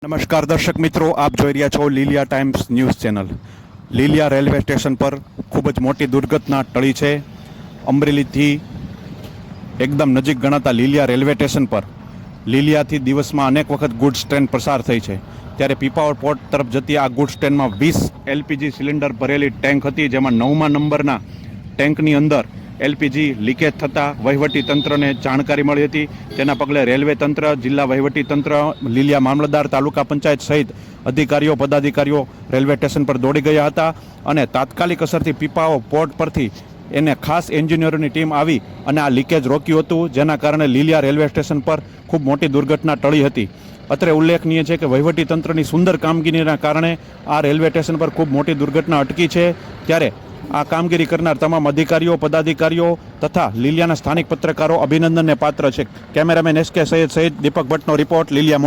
નમસ્કાર દર્શક મિત્રો, આપ જોઈ રહ્યા છો Lilia times news channel. Lilia railway station પર ખૂબ જ મોટી દુર્ઘટના ટળી છે. અમરેલીથી એકદમ નજીક ગણાતા લીલિયા રેલવે સ્ટેશન પર લીલિયાથી દિવસમાં અનેક વખત ગુડ્સ ટ્રેન પસાર થઈ છે. ત્યારે પીપાવર પોર્ટ તરફ જતી આ ગુડ્સ ટ્રેનમાં 20 એલપીજી સિલિન્ડર ભરેલી ટેન્ક હતી, જેમાં 9મા નંબરના ટેન્કની અંદર એલપીજી લીકેજ થતાં વહીવટી તંત્રને જાણકારી મળી હતી. તેના પગલે રેલવે તંત્ર, જિલ્લા વહીવટી તંત્ર, લીલિયા મામલતદાર, તાલુકા પંચાયત સહિત અધિકારીઓ, પદાધિકારીઓ રેલવે સ્ટેશન પર દોડી ગયા હતા અને તાત્કાલિક અસરથી પીપાઓ પોર્ટ પરથી એને ખાસ એન્જિનિયરોની ટીમ આવી અને આ લીકેજ રોક્યું હતું, જેના કારણે લીલિયા રેલવે સ્ટેશન પર ખૂબ મોટી દુર્ઘટના ટળી હતી. અત્રે ઉલ્લેખનીય છે કે વહીવટી તંત્રની સુંદર કામગીરીના કારણે આ રેલવે સ્ટેશન પર ખૂબ મોટી દુર્ઘટના અટકી છે. ત્યારે આ કામગીરી કરનાર તમામ અધિકારીઓ, પદાધિકારીઓ તથા લીલિયાના સ્થાનિક પત્રકારો અભિનંદનને પાત્ર છે. કેમેરામેન SK સૈયદ સહિત દીપક ભટ્ટનો રિપોર્ટ, લીલિયા.